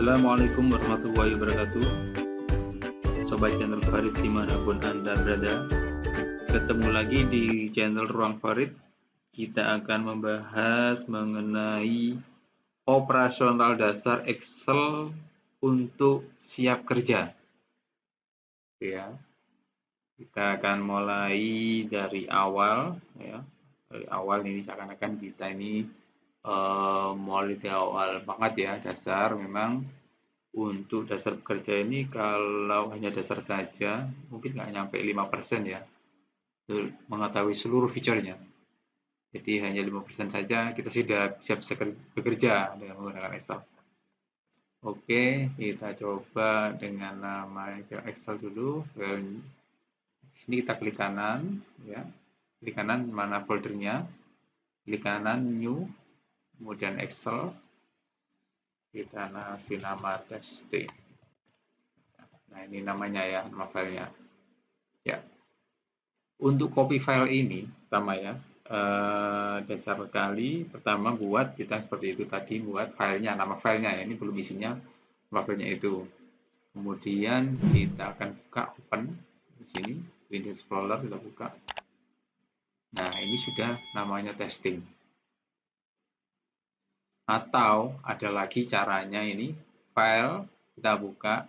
Assalamualaikum warahmatullahi wabarakatuh. Sobat channel Farid dimanapun Anda berada, ketemu lagi di channel Ruang Farid. Kita akan membahas mengenai operasional dasar Excel untuk siap kerja. Ya, kita akan mulai dari awal. Ya, dari awal ini seakan-akan kita ini mulai dari awal banget ya, dasar. Memang untuk dasar bekerja ini kalau hanya dasar saja mungkin nggak nyampe 5% ya, mengetahui seluruh fiturnya. Jadi hanya 5% saja kita sudah bisa bekerja dengan menggunakan Excel. Oke, kita coba dengan nama Excel dulu. Sini kita klik kanan, ya. Klik kanan mana foldernya, klik kanan New, kemudian Excel. Kita kasih nama testing. Nah, ini namanya ya, nama filenya. Ya. Untuk copy file ini, pertama ya, dasar kali pertama buat kita seperti itu tadi, buat filenya, nama filenya ya, ini belum isinya nama filenya itu. Kemudian kita akan buka open di sini, Windows Explorer kita buka. Nah, ini sudah namanya testing. Atau ada lagi caranya ini, file kita buka.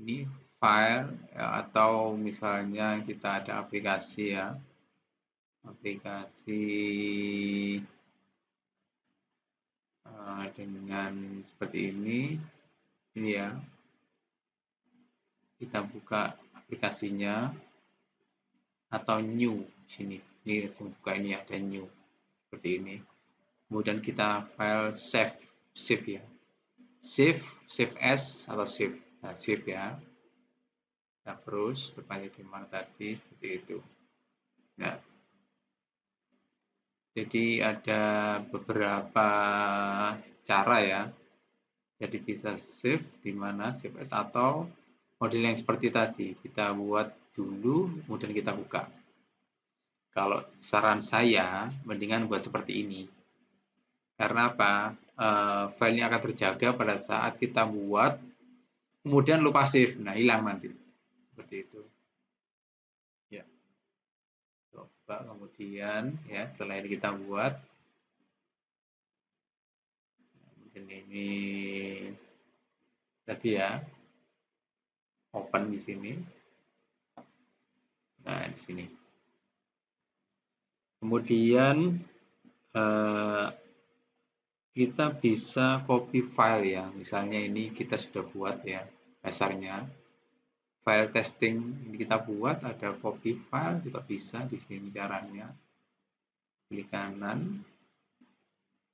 Ini file ya, atau misalnya kita ada aplikasi ya, aplikasi dengan seperti ini ya, kita buka aplikasinya atau new sini, ini langsung buka, ini ada new seperti ini. Kemudian kita file save ya, save as atau save. Nah, save ya. Nah, terus depannya di mana tadi, seperti itu. Nah, jadi ada beberapa cara ya. Jadi bisa save di mana, save as, atau model yang seperti tadi. Kita buat dulu, kemudian kita buka. Kalau saran saya, mendingan buat seperti ini. Karena apa? Filenya akan terjaga pada saat kita buat, kemudian lupa save. Nah, hilang nanti. Seperti itu. Ya. Coba kemudian, ya setelah ini kita buat. Kemudian ini tadi ya, open di sini. Nah, di sini. Kemudian kita bisa copy file ya. Misalnya ini kita sudah buat ya dasarnya. File testing ini kita buat, ada copy file juga bisa di sini caranya. Klik kanan,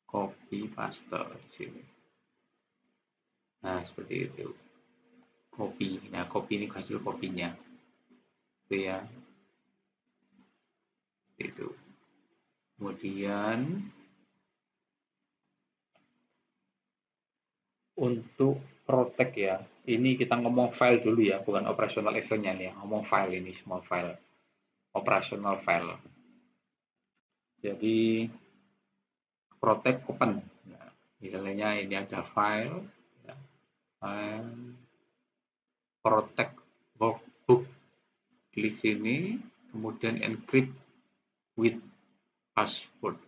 copy paste di sini. Nah, seperti itu. Copy. Nah, copy ini hasil kopinya. Itu ya. Itu. Kemudian untuk protect ya, ini kita ngomong file dulu ya, bukan operasional Excel-nya nih ya, ngomong file, ini semua file, operasional file. Jadi protect open. Nah, misalnya ini ada file, ya, file protect workbook, klik sini, kemudian encrypt with password.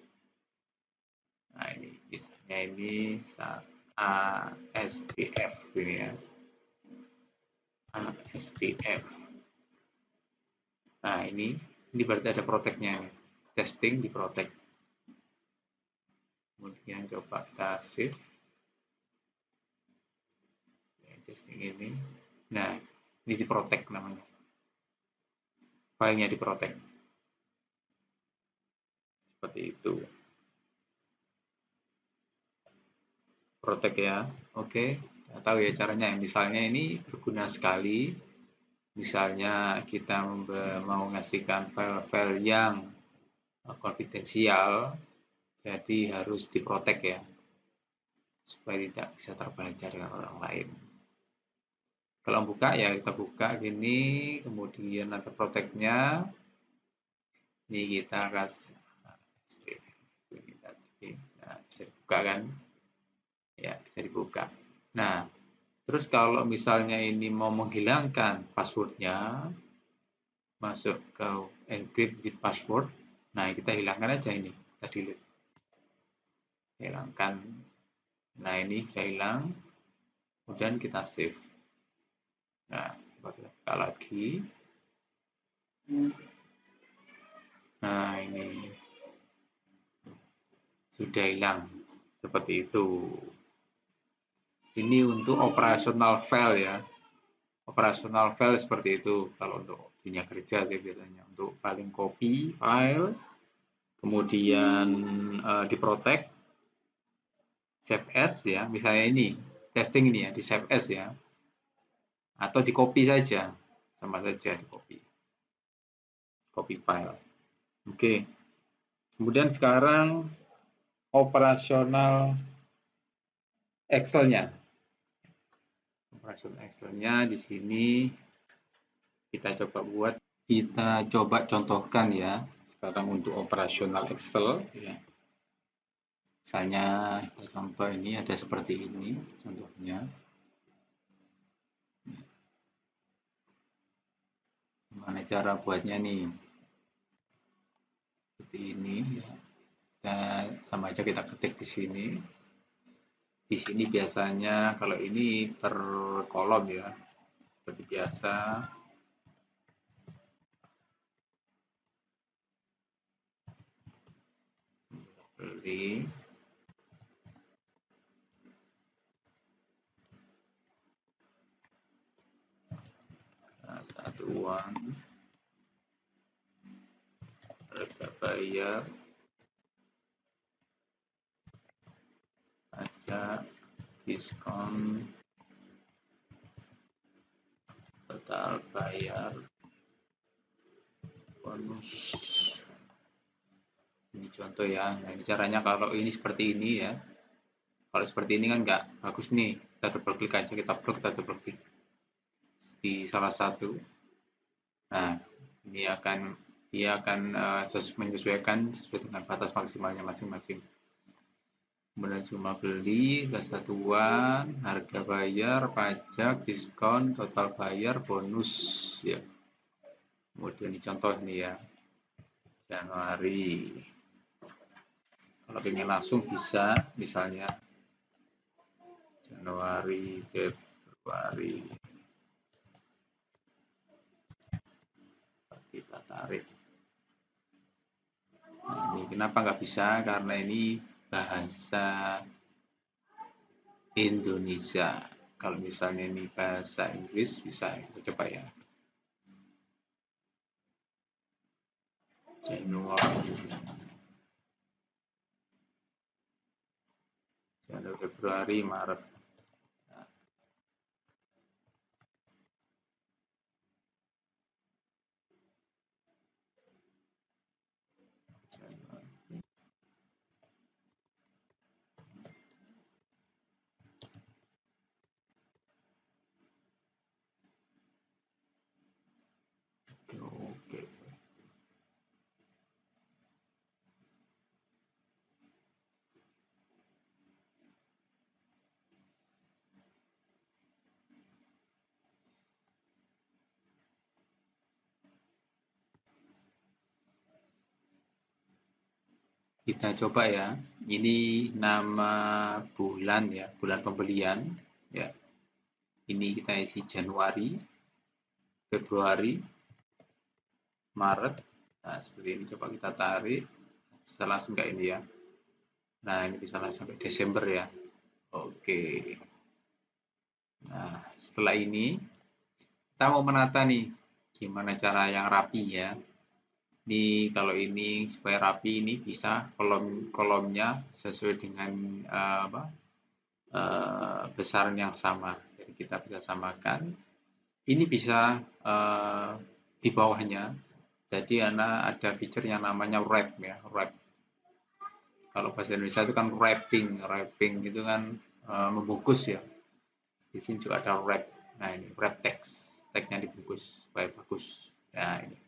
Nah, ini misalnya ini ASDF ini ya, ASDF. Nah, ini berarti ada protect-nya, testing di protect. Kemudian coba kita save. Testing ini. Nah, ini di protect namanya. Filenya di protect. Seperti itu. Protect ya. Oke, tahu ya caranya. Misalnya ini berguna sekali. Misalnya kita mau ngasihkan file-file yang konfidensial, jadi harus diprotek ya, supaya tidak bisa terbaca dengan orang lain. Kalau buka ya kita buka gini, kemudian ada protect-nya. Ini kita kasih, nah, bisa dibuka kan? Nah, terus kalau misalnya ini mau menghilangkan passwordnya, masuk ke encrypt with password, nah kita hilangkan aja ini, kita delete, hilangkan. Nah ini sudah hilang, kemudian kita save. Nah, buka lagi. Nah ini sudah hilang, seperti itu. Ini untuk operasional file ya. Operasional file seperti itu kalau untuk dunia kerja sih biasanya. Untuk paling copy file, kemudian diprotect, save as ya. Misalnya ini testing ini ya, di save as ya. Atau di copy saja, sama saja di copy. Copy file. Oke. Kemudian sekarang operasional Excel-nya. Operasional Excel-nya di sini kita coba buat. Kita coba contohkan ya. Sekarang untuk operasional Excel ya. Misalnya contoh ini ada seperti ini contohnya. Gimana cara buatnya nih? Seperti ini ya. Dan sama aja kita ketik di sini. Di sini biasanya kalau ini per kolom ya. Seperti biasa. Beli. Nah, satu uang. Harga bayar. Pajak. Diskon. Total bayar. Bonus. Ini contoh ya. Nah, ini caranya kalau ini seperti ini ya. Kalau seperti ini kan nggak bagus nih. Kita double klik aja, kita double klik di salah satu. Nah, ini dia akan menyesuaikan sesuai dengan batas maksimalnya masing-masing. Kemudian jumlah beli, kesatuan, harga bayar, pajak, diskon, total bayar, bonus ya. Kemudian dicontoh nih ya. Januari. Kalau ingin langsung bisa, misalnya Januari, Februari. Kita tarik. Nah, ini kenapa nggak bisa? Karena ini bahasa Indonesia. Kalau misalnya ini bahasa Inggris bisa, kita coba ya. Januari, Februari, Maret. Oke. Kita coba ya. Ini nama bulan ya, bulan pembelian ya. Ini kita isi Januari, Februari, Maret. Nah, seperti ini coba kita tarik. Bisa langsung kayak ini ya. Nah, ini bisa langsung sampai Desember ya. Oke. Nah, setelah ini kita mau menata nih gimana cara yang rapi ya. Ini kalau ini supaya rapi ini bisa kolom-kolomnya sesuai dengan besaran yang sama. Jadi kita bisa samakan. Ini bisa di bawahnya. Jadi ada feature yang namanya wrap ya, wrap. Kalau bahasa Indonesia itu kan wrapping itu kan membungkus ya. Di sini juga ada wrap. Nah ini wrap teksnya dibungkus supaya bagus. Nah ini.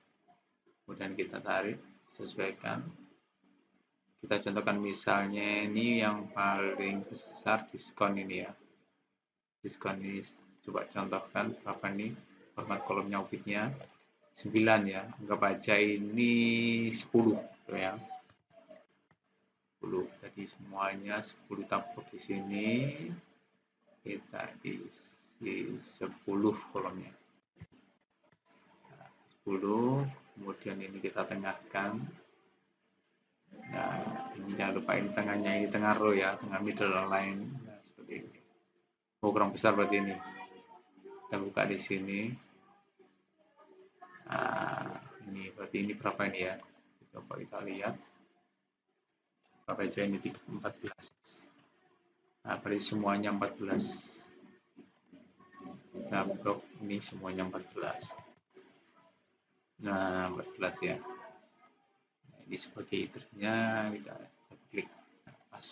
Kemudian kita tarik, sesuaikan. Kita contohkan misalnya ini yang paling besar diskon ini ya. diskon ini coba contohkan berapa nih format kolomnya obitnya 9 ya, anggap aja ini 10 gitu ya. 10. Jadi semuanya 10 tampuk di sini. Kita isi 10 kolomnya. Nah, 10, kemudian ini kita tengahkan. Nah, ini jangan lupa ini tengahnya, ini tengah row ya, tengah middle line. Nah, seperti ini. Oh, kurang besar berarti ini. Kita buka di sini. Nah, ini berarti ini berapa ini ya? Coba kita lihat. Berapa aja ini 14. Nah, berarti semuanya 14. Kita blok ini semuanya 14. Nah, 14 ya. Nah, ini sebagai headernya kita klik pas.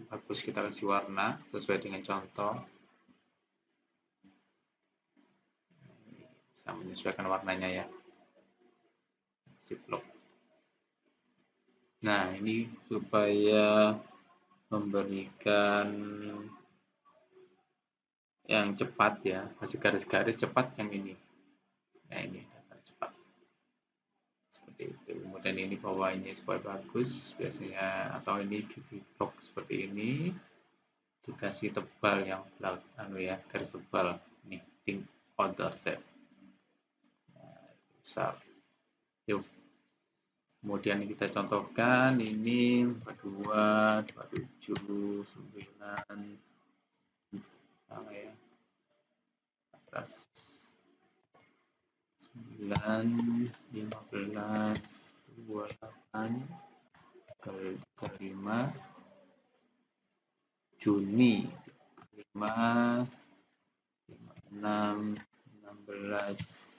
Bagus, kita kasih warna sesuai dengan contoh. Bisa menyesuaikan warnanya ya. Si blok. Nah, ini supaya memberikan yang cepat ya, kasih garis-garis cepat yang ini. Nah, ini cepat. Seperti itu. Kemudian ini bawahnya supaya bagus, biasanya atau ini di blok seperti ini. Dikasih tebal yang ya, garis tebal. Ini think order set. Nah, besar. Yuk. Kemudian kita contohkan ini 42, 27, 9, sama ya, atas 9, 15, 28, ke 5, Juni, 5, 6, 16,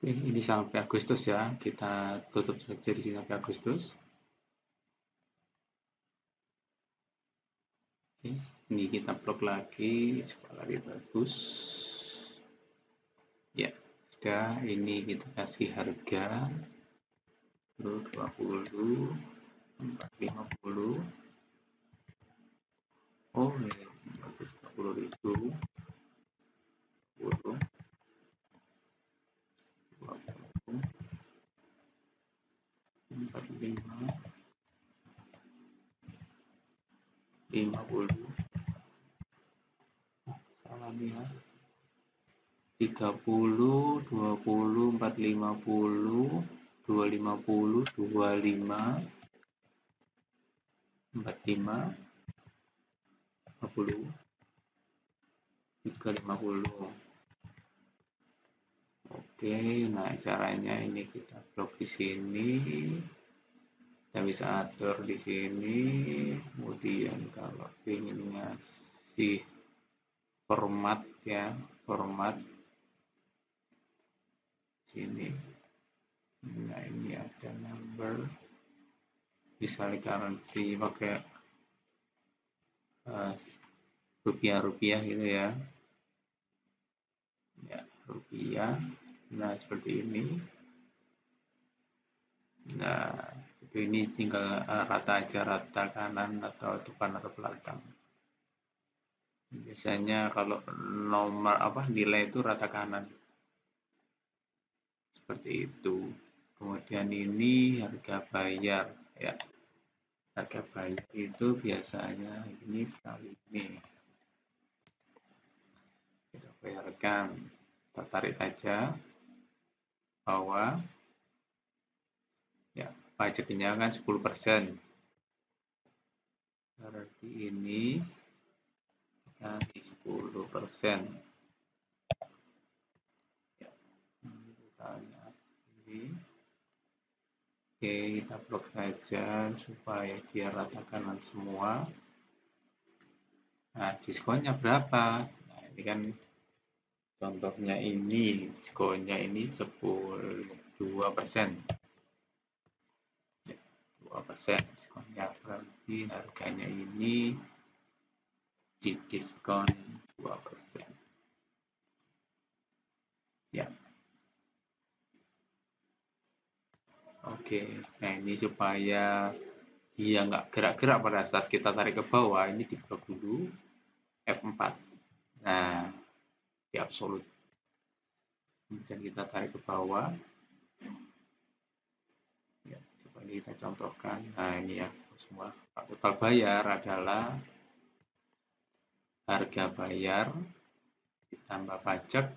ini sampai Agustus ya, kita tutup saja di sini sampai Agustus. Oke, ini kita blok lagi supaya lebih bagus. Ya, sudah. Ini kita kasih harga 20, 450. Oh, ini 450.000. 20, 45, 50, salah nih ya, 30, 20, 450, 250, 25, 45, 50, 350. Oke, nah caranya ini kita blok di sini. Kita bisa atur di sini. Kemudian kalau ingin ngasih format ya, format sini. Nah, ini ada number, bisa currency pakai rupiah-rupiah gitu ya. Ya, rupiah. Nah, seperti ini. Nah, ini tinggal rata aja, rata kanan atau depan atau belakang. Biasanya kalau nomor nilai itu rata kanan. Seperti itu. Kemudian ini harga bayar ya. Harga bayar itu biasanya ini kali ini. Kita bayarkan. Kita tarik saja bawah. Ya, pajaknya kan 10%. Berarti ini kali 10%. Ya, kita lihat ini. Oke, kita blok saja supaya dia rata kanan semua. Nah, diskonnya berapa? Nah, ini kan contohnya ini, diskonnya ini 2%. 2% diskonnya, berarti harganya ini didiskon 2%. Ya. Oke, nah ini supaya dia nggak gerak-gerak pada saat kita tarik ke bawah, ini di blok dulu F4. Nah, di absolute. Kemudian kita tarik ke bawah. Ya, coba ini kita contohkan. Nah, ini ya semua. Total bayar adalah harga bayar ditambah pajak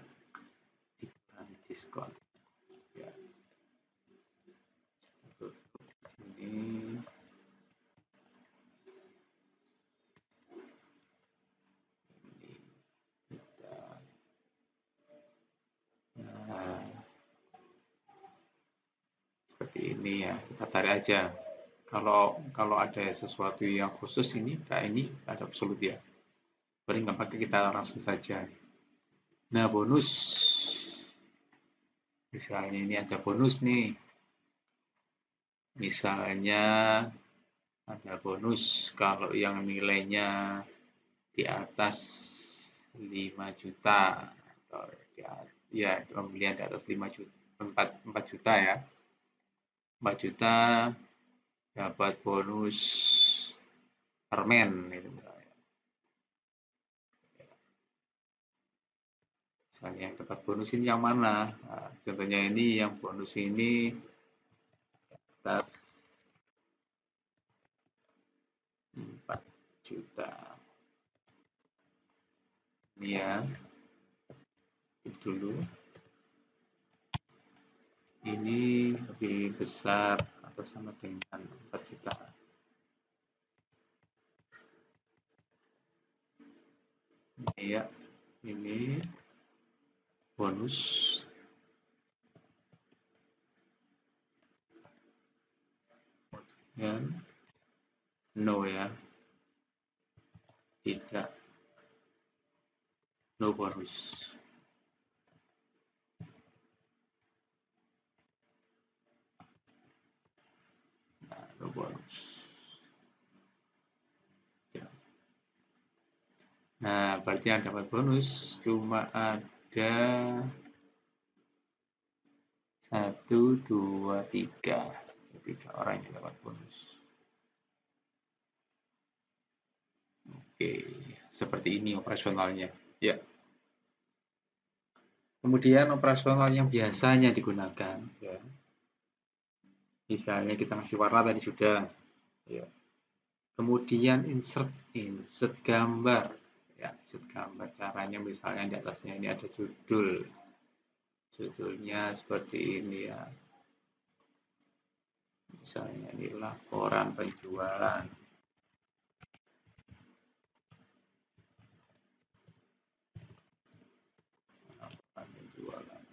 dikurangi diskon. Ya, untuk sini. Nah, seperti ini ya, kita tarik aja. Kalau ada sesuatu yang khusus ini, kayak ini ada absolut ya. Paling nggak pakai, kita langsung saja. Nah, bonus. Misalnya ini ada bonus nih. Misalnya ada bonus kalau yang nilainya di atas 5 juta atau ya pembelian di atas 5 juta 4 juta ya. 4 juta dapat bonus permen gitu misalnya. Misalnya yang dapat bonus ini yang mana? Nah, contohnya ini yang bonus ini atas 4 juta. Ini ya, itu dulu. Ini lebih besar atau sama dengan 4 juta. Ini ya, ini bonus. Ya, no ya, tidak, no bonus. Nah, no bonus. Ya. Nah, berarti yang dapat bonus cuma ada 1, 2, 3. 3 orang yang dapat bonus. Oke, seperti ini operasionalnya. Ya. Kemudian operasional yang biasanya digunakan. Ya. Misalnya kita ngasih warna tadi sudah. Ya. Kemudian insert gambar. Ya, insert gambar. Caranya misalnya di atasnya ini ada judul. Judulnya seperti ini ya. Misalnya ini laporan penjualan. Laporan penjualan.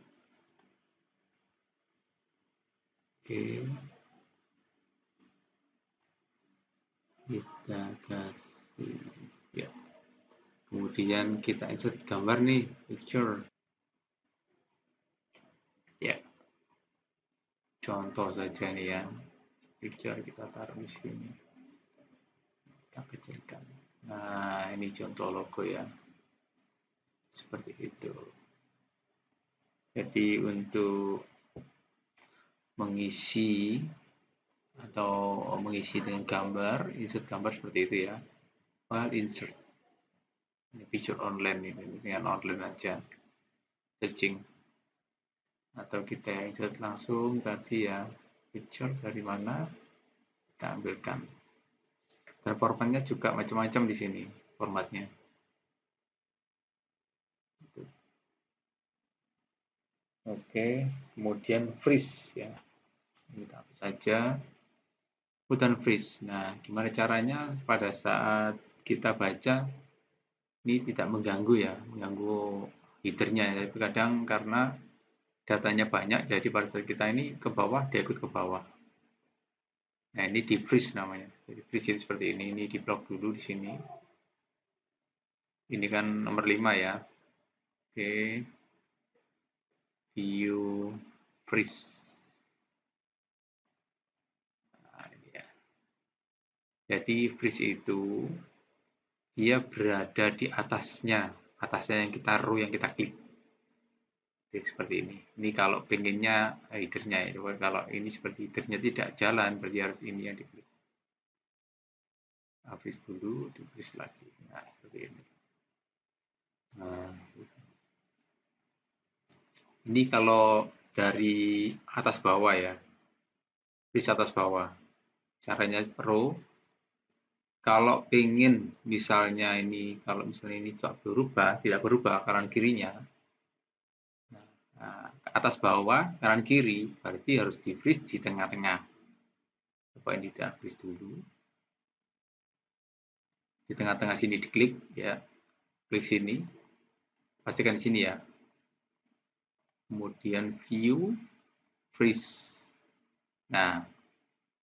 Oke. Kita kasih ya. Kemudian kita insert gambar nih, picture. Ya. Contoh saja nih ya. Picture kita taruh di sini. Kita kecilkan. Nah, ini contoh logo ya. Seperti itu. Jadi untuk mengisi atau mengisi dengan gambar, insert gambar seperti itu ya. File insert. Ini picture online ini dengan online aja. Searching. Atau kita insert langsung tadi ya. Picture dari mana? Kita ambilkan. Dan formatnya juga macam-macam di sini formatnya. Oke, kemudian freeze ya. Kita hapus saja. Hutan freeze. Nah, gimana caranya pada saat kita baca ini tidak mengganggu ya, mengganggu headernya ya. Tapi kadang karena datanya banyak, jadi pada saat kita ini ke bawah, dia ikut ke bawah. Nah, ini di freeze namanya. Jadi freeze itu seperti ini di blok dulu di sini. Ini kan nomor 5 ya. Oke. View freeze. Nah, ini ya. Jadi freeze itu dia berada di atasnya yang kita row, yang kita klik. seperti ini. Ini kalau pengennya headernya ya. Kalau ini seperti headernya tidak jalan, berarti harus ini yang diklik. Habis dulu, ditulis lagi. Nah, seperti ini. Nah, ini kalau dari atas bawah ya, list atas bawah. Caranya row. Kalau pengen misalnya ini, kalau misalnya ini tidak berubah kanan kirinya. Nah, atas bawah, kanan kiri, berarti harus di freeze di tengah-tengah. Coba ini di freeze dulu. Di tengah-tengah sini diklik ya, klik sini, pastikan di sini ya. Kemudian view, freeze. Nah,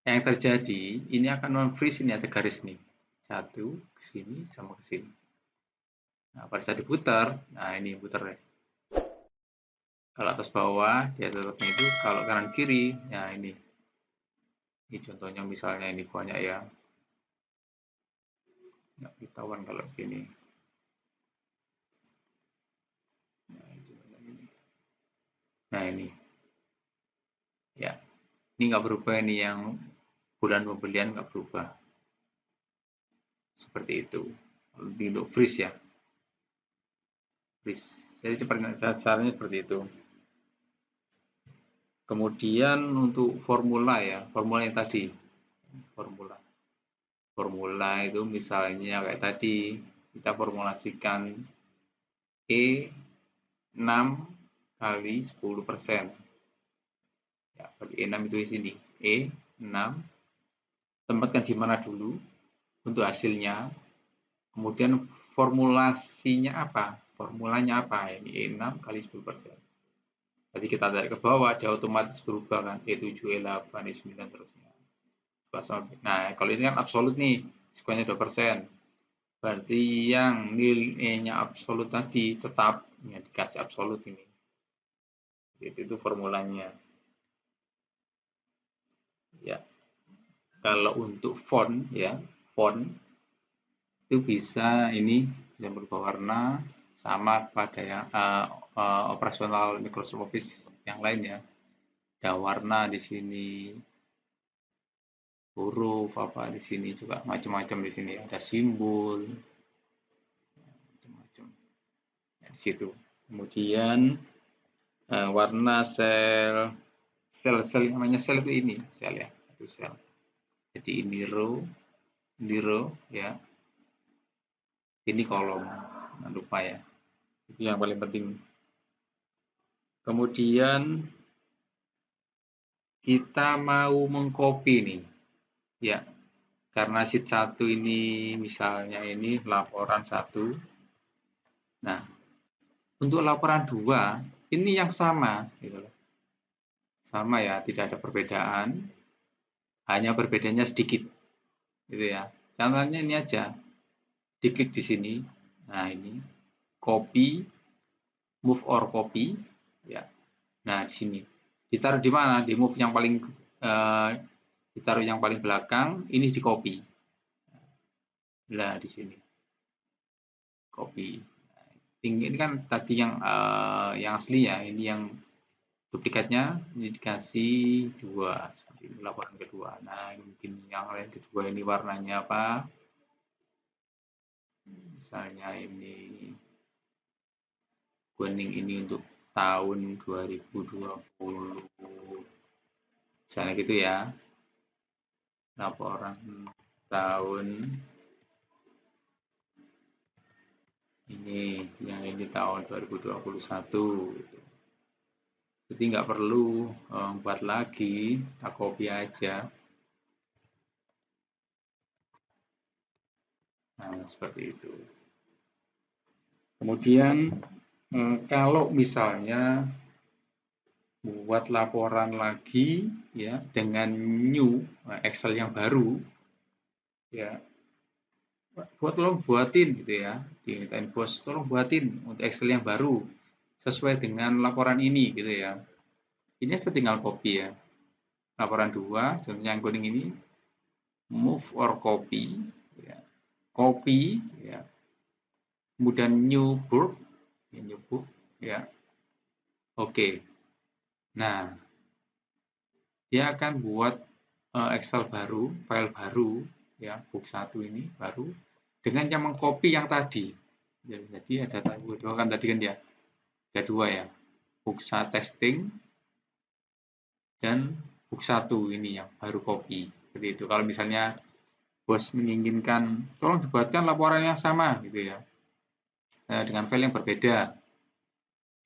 yang terjadi ini akan non-freeze, ini ada garis nih. Satu ke sini sama ke sini. Nah, pada saat diputar, nah ini putar ya. Kalau atas bawah dia tetapnya itu, kalau kanan kiri, ya ini. Ini contohnya misalnya ini banyak ya. Nggak ketahuan kalau gini. Nah ini. Ya. Ini nggak berubah, ini yang bulan pembelian nggak berubah. Seperti itu. Di freeze ya. Freeze. Jadi caranya seperti itu. Kemudian untuk formula ya, formula yang tadi. Formula itu misalnya kayak tadi, kita formulasikan E 6 kali 10%. Ya, berarti E6 itu di sini. E6 tempatkan di mana dulu untuk hasilnya. Kemudian formulasinya apa? Formulanya apa? Ini E6 kali 10%. Jadi kita tarik ke bawah, dia otomatis berubah kan. E7, E8, E9 terusnya. Nah, kalau ini kan absolut nih, sekuennya 2%. Berarti yang nilainya absolut tadi tetap ya, dikasih absolut ini. Itu formulanya. Ya. Kalau untuk font ya, font itu bisa ini yang berubah warna sama pada yang operasional Microsoft Office yang lain ya. Ada warna di sini, huruf apa di sini juga macam-macam di sini, ada simbol macam-macam ya, di situ. Kemudian warna sel namanya sel itu ini sel ya, itu sel. Jadi ini row ya, ini kolom, jangan lupa ya, itu yang paling penting. Kemudian kita mau mengcopy nih ya, karena sheet 1 ini misalnya ini laporan 1. Nah, untuk laporan 2 ini yang sama gitu loh. Sama ya, tidak ada perbedaan, hanya perbedaannya sedikit gitu ya. Contohnya ini aja, diklik di sini. Nah, ini copy, move or copy ya. Nah, di sini ditaruh di mana? Di move yang paling ditaruh yang paling belakang, ini di copy. Nah, di sini copy. Ini kan tadi yang asli ya, ini yang duplikatnya ini dikasih 2 seperti ini, laporan kedua. Nah, mungkin yang lain kedua ini warnanya apa? Misalnya ini kuning, ini untuk tahun 2020. Misalnya gitu ya. Laporan tahun ini, yang ini tahun 2021. Jadi nggak perlu buat lagi, kita copy aja. Nah, seperti itu. Kemudian kalau misalnya buat laporan lagi ya dengan new Excel yang baru ya, tolong buatin gitu ya, dimintain bos tolong buatin untuk Excel yang baru sesuai dengan laporan ini gitu ya. Ini saya tinggal copy ya. Laporan 2, contohnya yang kuning ini, move or copy ya. Copy ya. Kemudian new book ya, Oke. Nah, dia akan buat Excel baru, file baru, ya, book 1 ini baru, dengan yang mengcopy yang tadi. Jadi ada dua kan tadi kan ya, ada dua ya, book 1 testing dan book 1 ini yang baru copy. Seperti itu. Kalau misalnya bos menginginkan, tolong dibuatkan laporan yang sama gitu ya, dengan file yang berbeda,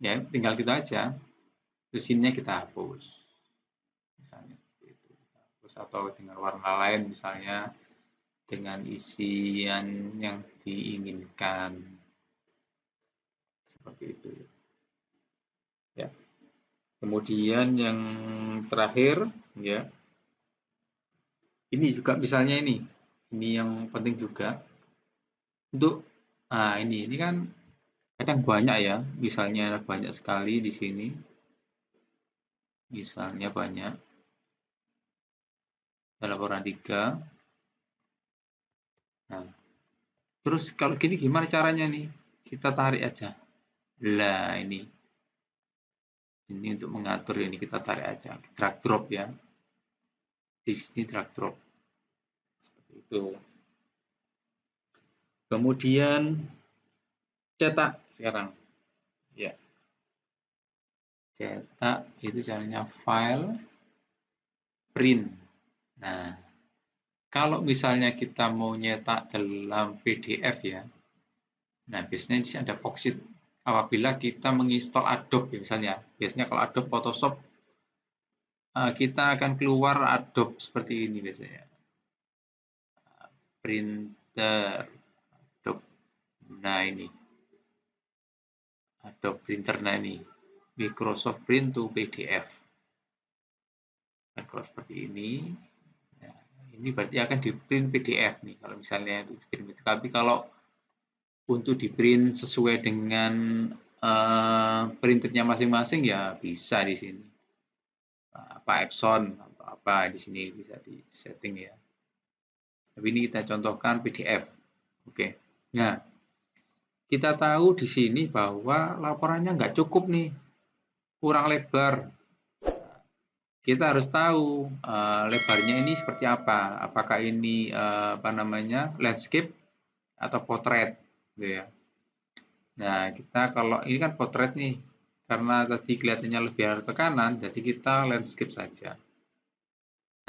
ya tinggal kita aja, terus ininya kita hapus, misalnya seperti itu. Hapus atau dengan warna lain misalnya, dengan isian yang diinginkan, seperti itu ya. Kemudian yang terakhir ya, ini juga misalnya ini yang penting juga untuk ini kan kadang banyak ya, misalnya banyak sekali di sini, misalnya banyak laporan 3. Nah, terus kalau gini gimana caranya nih? Kita tarik aja. Lah ini untuk mengatur ini kita tarik aja, drag drop ya. Di sini drag drop seperti itu. Kemudian cetak sekarang. Ya, cetak itu caranya file, print. Nah, kalau misalnya kita mau nyetak dalam PDF ya, nah biasanya di sini ada Foxit. Apabila kita menginstal Adobe ya, misalnya, biasanya kalau Adobe Photoshop kita akan keluar Adobe seperti ini biasanya. Printer, Adobe. Nah ini, Adobe Printer. Nah ini, Microsoft Print to PDF. Nah, kalau seperti ini, nah, ini berarti akan di print PDF nih. Kalau misalnya di print, tapi kalau untuk di print sesuai dengan printernya masing-masing ya bisa di sini. Apa Epson atau apa di sini bisa di setting ya. Tapi ini kita contohkan PDF. Oke. Nah, kita tahu di sini bahwa laporannya nggak cukup nih, kurang lebar. Kita harus tahu lebarnya ini seperti apa. Apakah ini landscape atau potret, gitu ya. Nah, kita kalau ini kan potret nih, karena tadi kelihatannya lebih arah ke kanan, jadi kita landscape saja.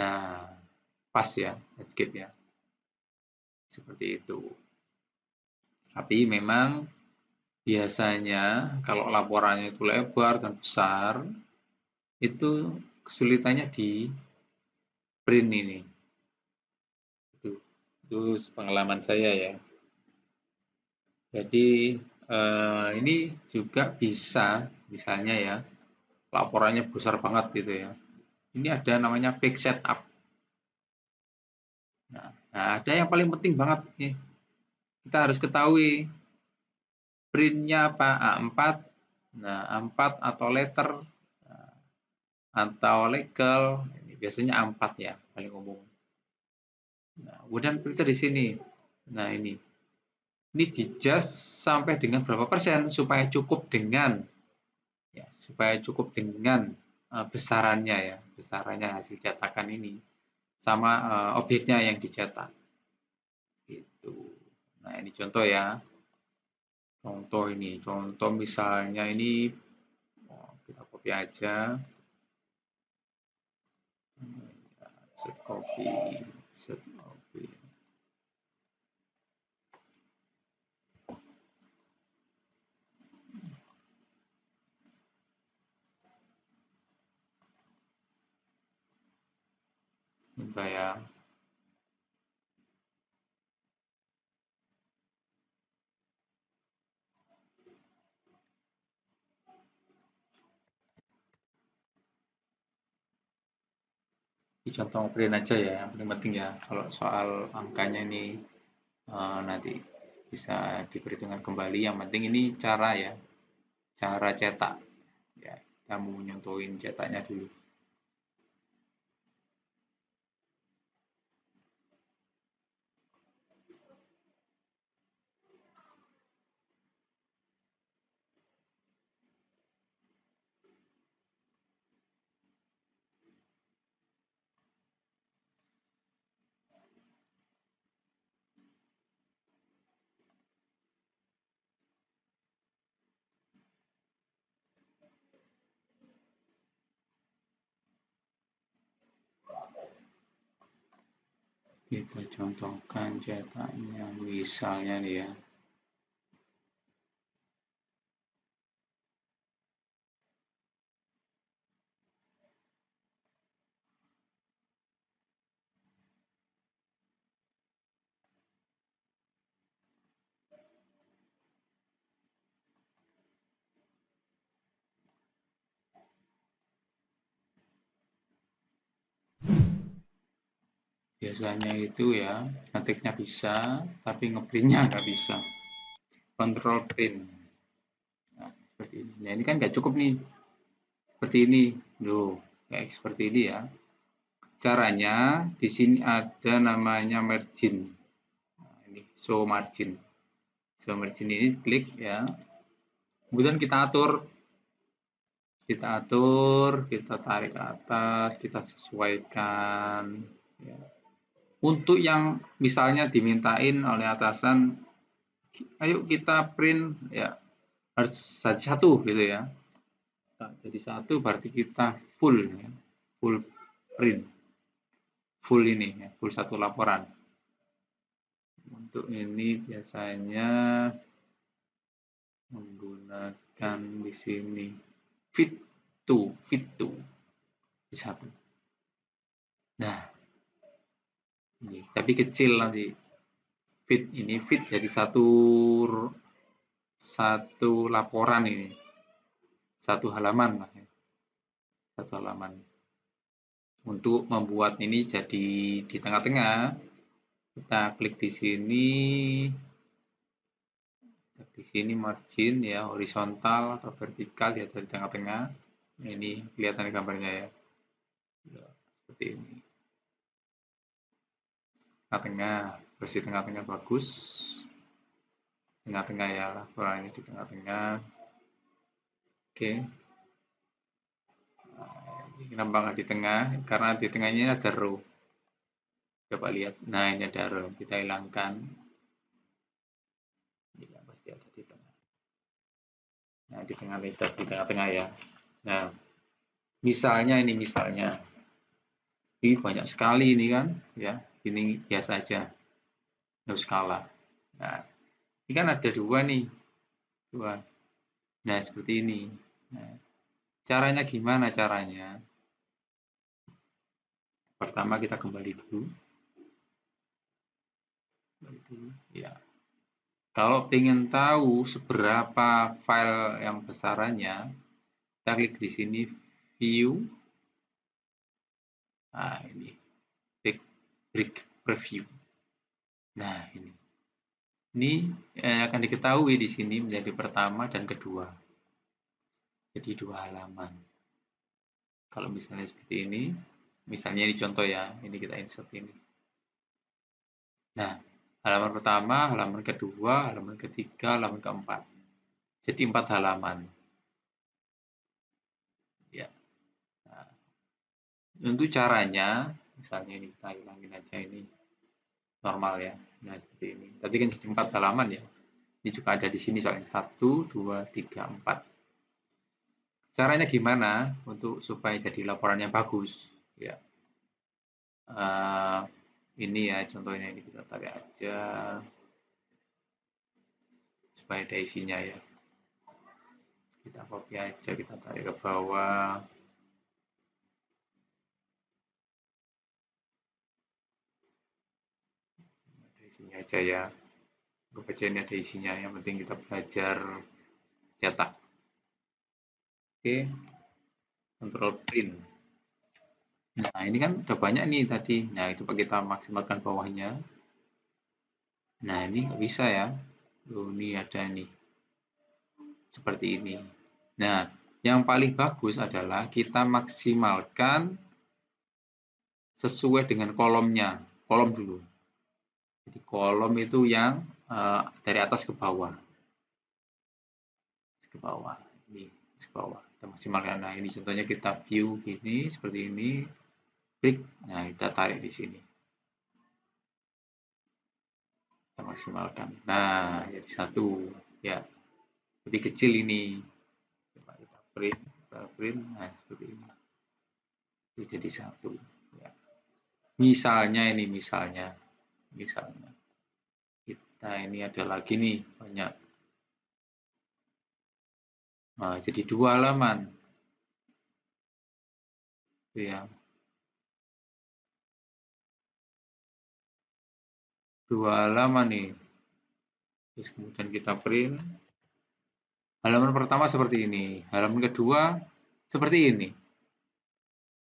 Nah, pas ya landscape ya, seperti itu. Tapi memang biasanya kalau laporannya itu lebar dan besar, itu kesulitannya di print ini. Itu pengalaman saya ya. Jadi ini juga bisa, misalnya ya, laporannya besar banget gitu ya. Ini ada namanya page setup. Nah, ada yang paling penting banget nih. Kita harus ketahui printnya apa, A4. Nah, A4 atau letter atau legal, ini biasanya A4 ya, paling umum. Nah, kemudian printer di sini. Nah, ini di-adjust sampai dengan berapa persen supaya cukup dengan besarannya ya, besarannya hasil cetakan ini sama objeknya yang dicetak. Gitu. Nah, ini contoh ya. Contoh misalnya ini kita copy aja. Set copy. Bentar ya. Contoh print aja ya, yang paling penting ya. Kalau soal angkanya ini nanti bisa diperhitungkan kembali. Yang penting ini cara ya, cara cetak. Ya, kita mau nyontohin cetaknya dulu. Kita contohkan cetaknya, misalnya nih ya. Biasanya itu ya, ngetiknya bisa, tapi ngeprintnya nggak bisa. Control print. Nah, seperti ini. Nah, ini kan nggak cukup nih. Seperti ini. Loh, kayak seperti ini ya. Caranya, di sini ada namanya margin. Nah, ini, show margin. Show margin ini klik ya. Kemudian kita atur. Kita tarik ke atas, kita sesuaikan. Ya. Untuk yang misalnya dimintain oleh atasan, ayo kita print ya harus satu gitu ya. Nah, jadi satu berarti kita full ya. Full print. Full ini ya, full satu laporan. Untuk ini biasanya menggunakan di sini fit to di satu. Nah, ini tapi kecil nanti. Fit jadi satu laporan ini. Satu halaman lah ya. Satu halaman. Untuk membuat ini jadi di tengah-tengah, kita klik di sini. Di sini margin ya, horizontal atau vertikal ya, di tengah-tengah. Ini kelihatan gambarnya ya. Seperti ini. Tengah-tengah, versi tengah-tengah bagus. Tengah-tengah ya, laporan ini di tengah-tengah. Oke. Kenapa nggak di tengah? Karena di tengahnya ada row. Coba lihat. Nah, ini ada row. Kita hilangkan. Ya, pasti ada di tengah. Nah, di tengah-tengah ya. Nah, misalnya ini misalnya. Ini banyak sekali ini kan, ya. Ini biasa aja. No skala. Nah, ini kan ada dua nih. Dua. Nah, seperti ini. Nah, caranya gimana caranya? Pertama kita kembali dulu. Ya. Kalau ingin tahu seberapa file yang besarannya, kita klik di sini view. Nah, ini break preview. Nah, ini. Ini akan diketahui di sini menjadi pertama dan kedua. Jadi dua halaman. Kalau misalnya seperti ini, misalnya ini contoh ya, ini kita insert ini. Nah, halaman pertama, halaman kedua, halaman ketiga, halaman keempat. Jadi 4 halaman. Ya. Nah, untuk caranya, misalnya ini kita hilangin aja ini normal ya. Nah, seperti ini. Tadi kan jadi 4 halaman ya. Ini juga ada di sini soalnya 1, 2, 3, 4. Caranya gimana untuk supaya jadi laporan yang bagus? Ya. Ini ya contohnya, ini kita tarik aja supaya ada isinya ya. Kita copy aja, kita tarik ke bawah. Ada isinya aja ya. Anggap aja ini ada isinya, yang penting kita belajar cetak. Oke, control print. Nah, ini kan udah banyak nih tadi. Nah, coba kita maksimalkan bawahnya. Nah, ini nggak bisa ya. Loh, ini ada nih. Seperti ini. Nah, yang paling bagus adalah kita maksimalkan sesuai dengan kolomnya. Kolom dulu. Jadi kolom itu yang dari atas ke bawah. Ke bawah. Ini ke bawah. Kita maksimalkan. Nah, ini contohnya kita view gini, seperti ini. Klik. Nah, kita tarik di sini. Kita maksimalkan. Nah, jadi satu. Ya. Lebih kecil ini. Coba kita print. Nah, seperti ini. Jadi satu. Ya. Misalnya ini, misalnya. misalnya. Kita ini ada lagi nih banyak. Nah, jadi 2 halaman. Ya. 2 halaman nih. Terus kemudian kita print. Halaman pertama seperti ini. Halaman kedua seperti ini.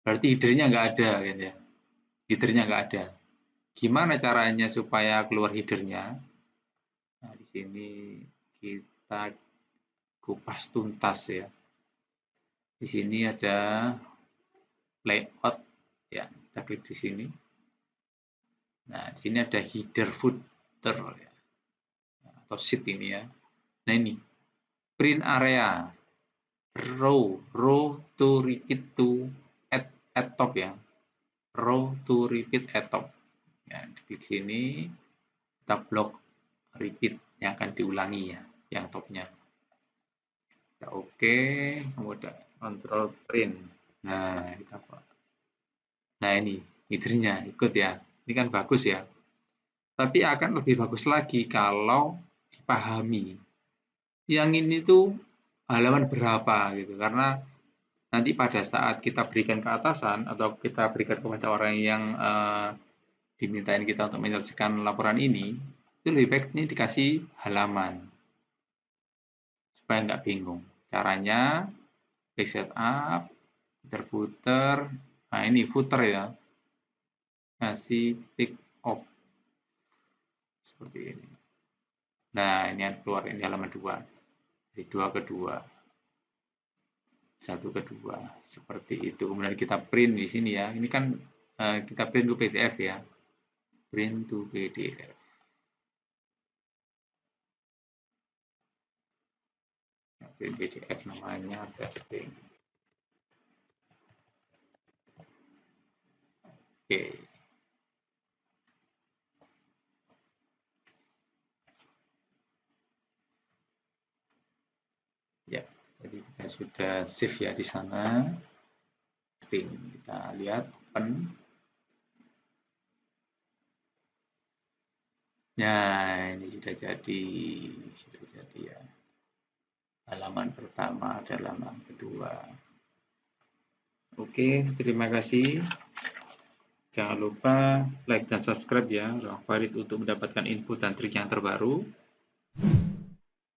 Berarti header-nya nggak ada, gitu ya. Header-nya nggak ada. Gimana caranya supaya keluar header-nya? Nah, di sini kita kupas tuntas ya. Di sini ada layout ya, kita klik di sini. Nah, di sini ada header footer ya, atau sheet ini ya. Nah, ini print area row to repeat to at top ya. Row to repeat at top. Ya, di sini kita blok repeat yang akan diulangi ya, yang topnya. Ya, oke, kemudian control print. Nah, ini header-nya ikut ya. Ini kan bagus ya. Tapi akan lebih bagus lagi kalau dipahami. Yang ini tuh halaman berapa gitu. Karena nanti pada saat kita berikan ke atasan atau kita berikan kepada orang yang dimintain kita untuk menyelesaikan laporan ini, itu lebih baik ini dikasih halaman. Supaya nggak bingung. Caranya, klik setup, footer. Nah, ini footer ya. Kasih pick up. Seperti ini. Nah, ini keluar ini halaman 2. Dari 2 ke 2. 1 ke 2. Seperti itu. Kemudian kita print di sini ya. Ini kan kita print to PDF ya. Print to PDF. Print PDF namanya testing. Oke. Ya, jadi kita sudah save ya di sana. Testing. Kita lihat open. Nah, ini sudah jadi ya. Halaman pertama dan halaman kedua. Oke, terima kasih. Jangan lupa like dan subscribe ya, Ruang Farid, untuk mendapatkan info dan trik yang terbaru.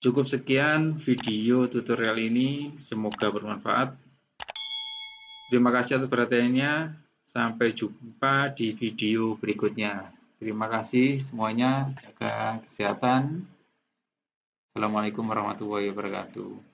Cukup sekian video tutorial ini, semoga bermanfaat. Terima kasih atas perhatiannya. Sampai jumpa di video berikutnya. Terima kasih semuanya, jaga kesehatan. Assalamualaikum warahmatullahi wabarakatuh.